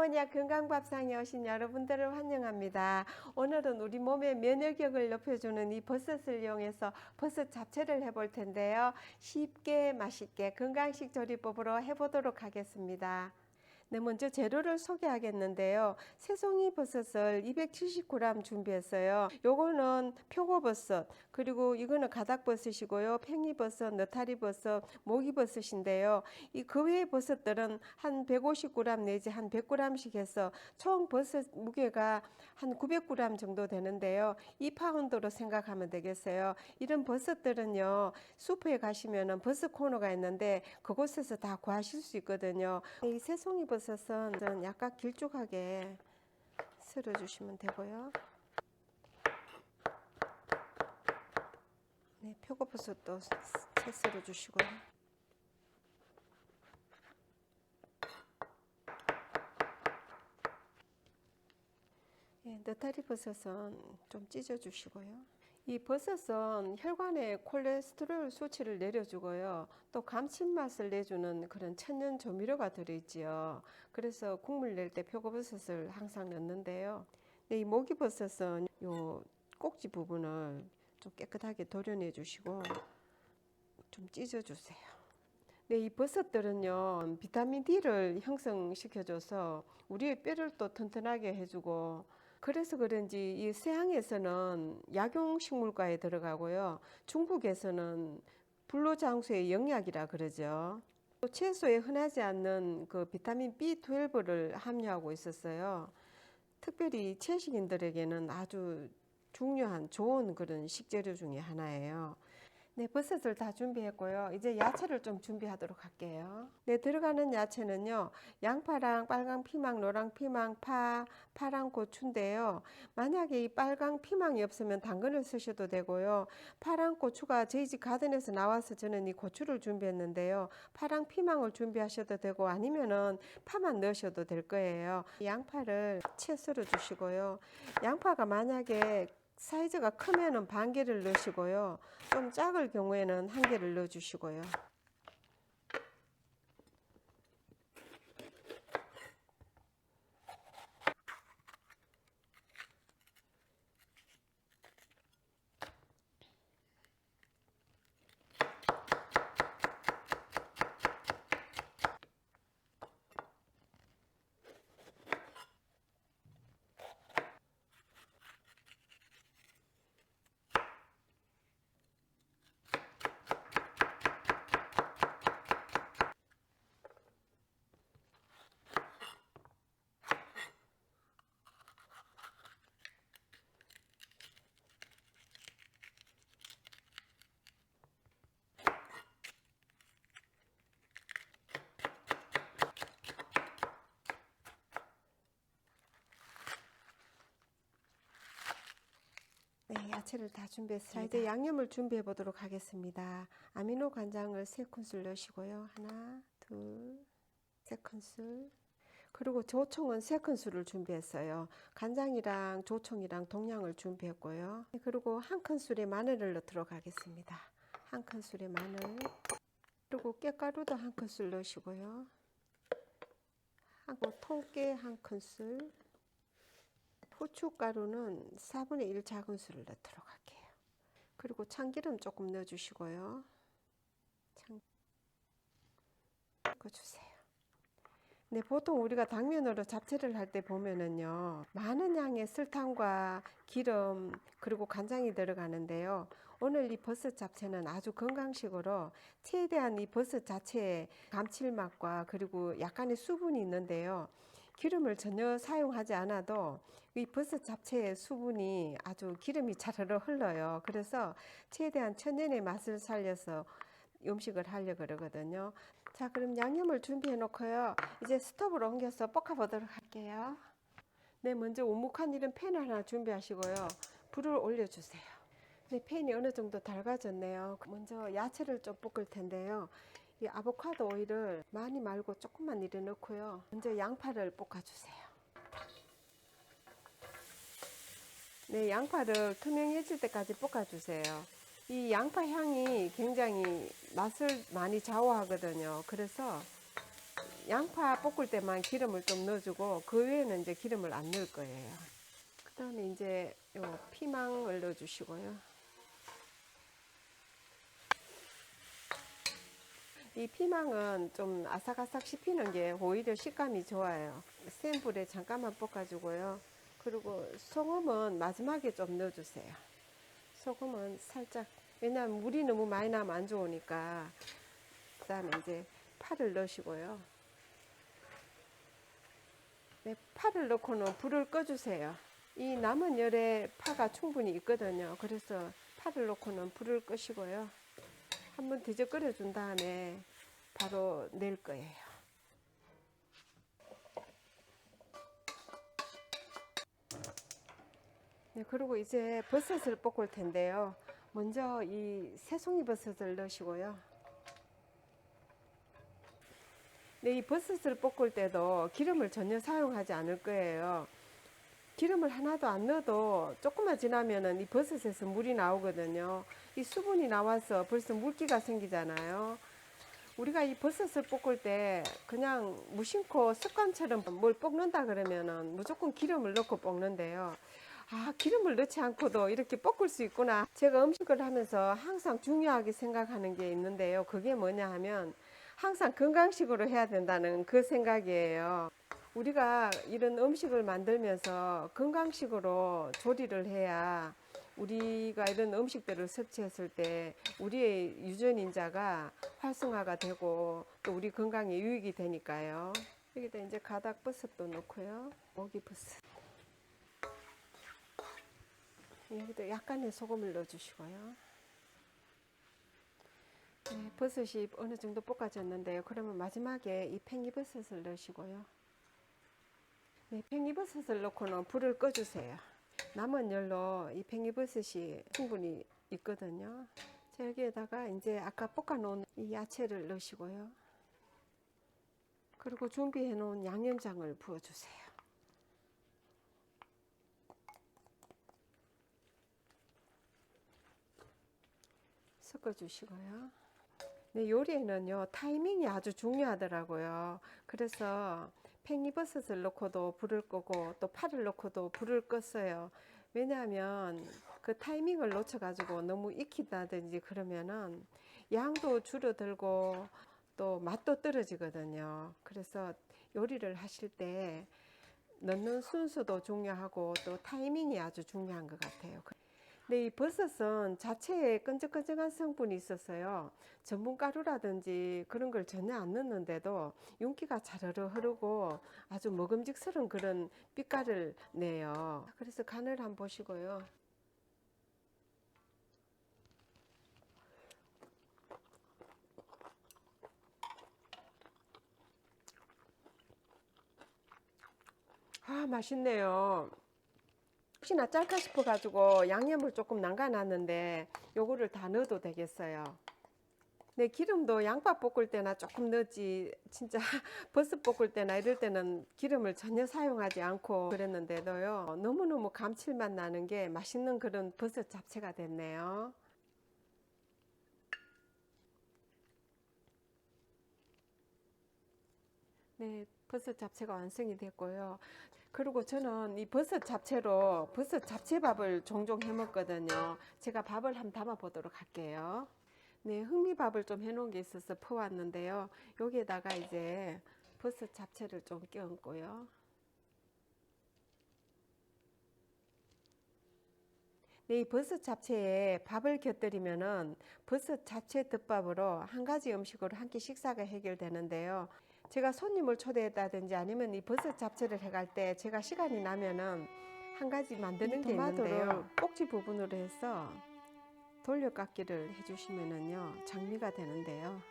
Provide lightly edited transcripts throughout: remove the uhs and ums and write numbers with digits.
할머니와 건강밥상에 오신 여러분들을 환영합니다. 오늘은 우리 몸의 면역력을 높여주는 이 버섯을 이용해서 버섯 잡채를 해볼 텐데요. 쉽게 맛있게 건강식 조리법으로 해보도록 하겠습니다. 네, 먼저 재료를 소개하겠는데요. 새송이 버섯을 270g 준비했어요. 요거는 표고버섯, 그리고 이거는 가닥버섯이고요. 팽이버섯, 느타리버섯, 모기버섯인데요. 그 외의 버섯들은 한 150g 내지 한 100g씩 해서 총 버섯 무게가 한 900g 정도 되는데요. 2파운드로 생각하면 되겠어요. 이런 버섯들은요, 슈퍼에 가시면은 버섯 코너가 있는데 그곳에서 다 구하실 수 있거든요. 이 새송이 버섯은 약간 길쭉하게 썰어 주시면 되고요. 네, 표고버섯도 채 썰어 주시고요. 네, 느타리 버섯은 좀 찢어 주시고요. 이 버섯은 혈관의 콜레스테롤 수치를 내려주고요. 또 감칠맛을 내주는 그런 천연 조미료가 들어있지요. 그래서 국물 낼 때 표고버섯을 항상 넣는데요. 이 모기버섯은 요 꼭지 부분을 좀 깨끗하게 도려내 주시고 좀 찢어 주세요. 네, 이 버섯들은요, 비타민 D를 형성시켜줘서 우리의 뼈를 또 튼튼하게 해주고, 그래서 그런지 이 서양에서는 약용식물과에 들어가고요. 중국에서는 불로장수의 영약이라 그러죠. 또 채소에 흔하지 않는 그 비타민 B12를 함유하고 있었어요. 특별히 채식인들에게는 아주 중요한 좋은 그런 식재료 중에 하나예요. 네, 버섯을 다 준비했고요. 이제 야채를 좀 준비하도록 할게요. 네, 들어가는 야채는요, 양파랑 빨강 피망, 노랑 피망, 파랑 고추인데요. 만약에 이 빨강 피망이 없으면 당근을 쓰셔도 되고요. 파랑 고추가 저희 집 가든에서 나와서 저는 이 고추를 준비했는데요. 파랑 피망을 준비하셔도 되고 아니면은 파만 넣으셔도 될 거예요. 양파를 채 썰어 주시고요. 양파가 만약에 사이즈가 크면은 반 개를 넣으시고요. 좀 작을 경우에는 한 개를 넣어 주시고요. 네, 야채를 다 준비했습니다. 자, 이제 양념을 준비해 보도록 하겠습니다. 아미노 간장을 3큰술 넣으시고요. 하나, 둘, 3큰술. 그리고 조청은 3큰술을 준비했어요. 간장이랑 조청이랑 동량을 준비했고요. 그리고 1큰술의 마늘을 넣도록 하겠습니다. 1큰술의 마늘. 그리고 깻가루도 1큰술 넣으시고요. 하고 통깨 1큰술. 후춧가루는 4분의 1 작은술을 넣도록 할게요. 그리고 참기름 조금 넣어주시고요. 넣어주세요. 네, 보통 우리가 당면으로 잡채를 할 때 보면은요, 많은 양의 설탕과 기름 그리고 간장이 들어가는데요. 오늘 이 버섯 잡채는 아주 건강식으로 최대한 이 버섯 자체의 감칠맛과 그리고 약간의 수분이 있는데요. 기름을 전혀 사용하지 않아도 이 버섯 잡채의 수분이 아주 기름이 자르르 흘러요. 그래서 최대한 천연의 맛을 살려서 음식을 하려고 그러거든요. 자, 그럼 양념을 준비해 놓고요. 이제 스톱으로 옮겨서 볶아 보도록 할게요. 네, 먼저 오목한 이런 팬을 하나 준비하시고요. 불을 올려주세요. 네, 팬이 어느 정도 달궈졌네요. 먼저 야채를 좀 볶을 텐데요. 이 아보카도 오일을 많이 말고 조금만 이래 넣고요. 먼저 양파를 볶아주세요. 네, 양파를 투명해질 때까지 볶아주세요. 이 양파 향이 굉장히 맛을 많이 좌우하거든요. 그래서 양파 볶을 때만 기름을 좀 넣어주고 그 외에는 이제 기름을 안 넣을 거예요. 그 다음에 이제 요 피망을 넣어주시고요. 이 피망은 좀 아삭아삭 씹히는 게 오히려 식감이 좋아요. 센 불에 잠깐만 볶아주고요. 그리고 소금은 마지막에 좀 넣어주세요. 소금은 살짝, 왜냐하면 물이 너무 많이 나면 안 좋으니까. 그 다음에 이제 파를 넣으시고요. 네, 파를 넣고는 불을 꺼주세요. 이 남은 열에 파가 충분히 있거든요. 그래서 파를 넣고는 불을 끄시고요. 한번 뒤적거려 준 다음에 바로 낼 거예요. 네, 그리고 이제 버섯을 볶을 텐데요. 먼저 이 새송이 버섯을 넣으시고요. 네, 이 버섯을 볶을 때도 기름을 전혀 사용하지 않을 거예요. 기름을 하나도 안 넣어도 조금만 지나면은 이 버섯에서 물이 나오거든요. 이 수분이 나와서 벌써 물기가 생기잖아요. 우리가 이 버섯을 볶을 때 그냥 무심코 습관처럼 뭘 볶는다 그러면은 무조건 기름을 넣고 볶는데요. 아, 기름을 넣지 않고도 이렇게 볶을 수 있구나. 제가 음식을 하면서 항상 중요하게 생각하는 게 있는데요. 그게 뭐냐 하면 항상 건강식으로 해야 된다는 그 생각이에요. 우리가 이런 음식을 만들면서 건강식으로 조리를 해야 우리가 이런 음식들을 섭취했을 때 우리의 유전인자가 활성화가 되고 또 우리 건강에 유익이 되니까요. 여기다 이제 가닥버섯도 넣고요. 오기버섯. 여기도 약간의 소금을 넣어주시고요. 네, 버섯이 어느 정도 볶아졌는데요. 그러면 마지막에 이 팽이버섯을 넣으시고요. 네, 팽이버섯을 넣고는 불을 꺼주세요. 남은 열로 이 팽이버섯이 충분히 있거든요. 자, 여기에다가 이제 아까 볶아놓은 이 야채를 넣으시고요. 그리고 준비해놓은 양념장을 부어주세요. 섞어주시고요. 네, 요리에는요, 타이밍이 아주 중요하더라고요. 그래서 팽이버섯을 넣고도 불을 끄고 또 파를 넣고도 불을 껐어요. 왜냐하면 그 타이밍을 놓쳐가지고 너무 익힌다든지 그러면은 양도 줄어들고 또 맛도 떨어지거든요. 그래서 요리를 하실 때 넣는 순서도 중요하고 또 타이밍이 아주 중요한 것 같아요. 근데 이 버섯은 자체에 끈적끈적한 성분이 있어서요. 전분가루라든지 그런 걸 전혀 안 넣는데도 윤기가 자르르 흐르고 아주 먹음직스러운 그런 빛깔을 내요. 그래서 간을 한번 보시고요. 아, 맛있네요. 혹시나 짤까 싶어 가지고 양념을 조금 남겨놨는데 요거를 다 넣어도 되겠어요. 네, 기름도 양파 볶을 때나 조금 넣지 진짜 버섯 볶을 때나 이럴 때는 기름을 전혀 사용하지 않고 그랬는데도요, 너무너무 감칠맛 나는 게 맛있는 그런 버섯 잡채가 됐네요. 네, 버섯 잡채가 완성이 됐고요. 그리고 저는 이 버섯 잡채로 버섯 잡채밥을 종종 해 먹거든요. 제가 밥을 한번 담아 보도록 할게요. 네, 흑미밥을 좀 해놓은 게 있어서 퍼왔는데요. 여기에다가 이제 버섯 잡채를 좀 껴얹고요. 네, 이 버섯 잡채에 밥을 곁들이면은 버섯 잡채 덮밥으로 한 가지 음식으로 한 끼 식사가 해결되는데요. 제가 손님을 초대했다든지 아니면 이 버섯 잡채를 해갈 때 제가 시간이 나면은 한 가지 만드는 게 있는데요. 꼭지 부분으로 해서 돌려깎기를 해주시면은요, 장미가 되는데요.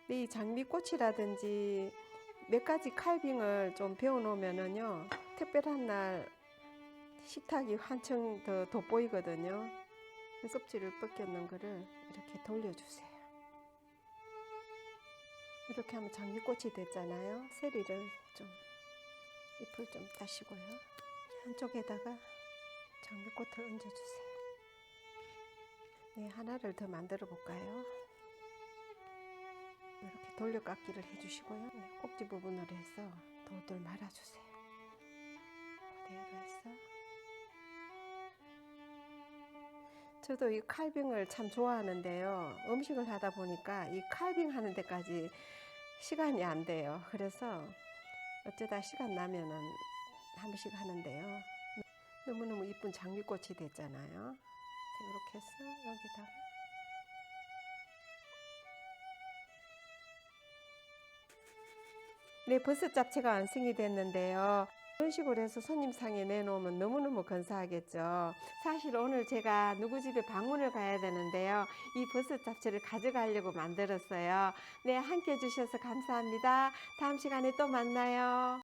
이 장미꽃이라든지 몇 가지 칼빙을 좀 배워 놓으면은요, 특별한 날 식탁이 한층 더 돋보이거든요. 껍질을 벗겨놓은 거를 이렇게 돌려주세요. 이렇게 하면 장미꽃이 됐잖아요. 세리를 좀 잎을 좀 따시고요. 한쪽에다가 장미꽃을 얹어주세요. 네, 하나를 더 만들어 볼까요? 이렇게 돌려깎기를 해주시고요. 네, 꼭지 부분으로 해서 돌돌 말아주세요. 그대로 해서. 저도 이 칼빙을 참 좋아하는데요. 음식을 하다 보니까 이 칼빙 하는 데까지 시간이 안 돼요. 그래서 어쩌다 시간 나면은 한 번씩 하는데요. 너무너무 이쁜 장미꽃이 됐잖아요. 이렇게 해서 여기다가 네, 버섯 잡채가 완성이 됐는데요. 이런 식으로 해서 손님상에 내놓으면 너무너무 건사하겠죠. 사실 오늘 제가 누구 집에 방문을 가야 되는데요. 이 버섯 잡채를 가져가려고 만들었어요. 네, 함께 해주셔서 감사합니다. 다음 시간에 또 만나요.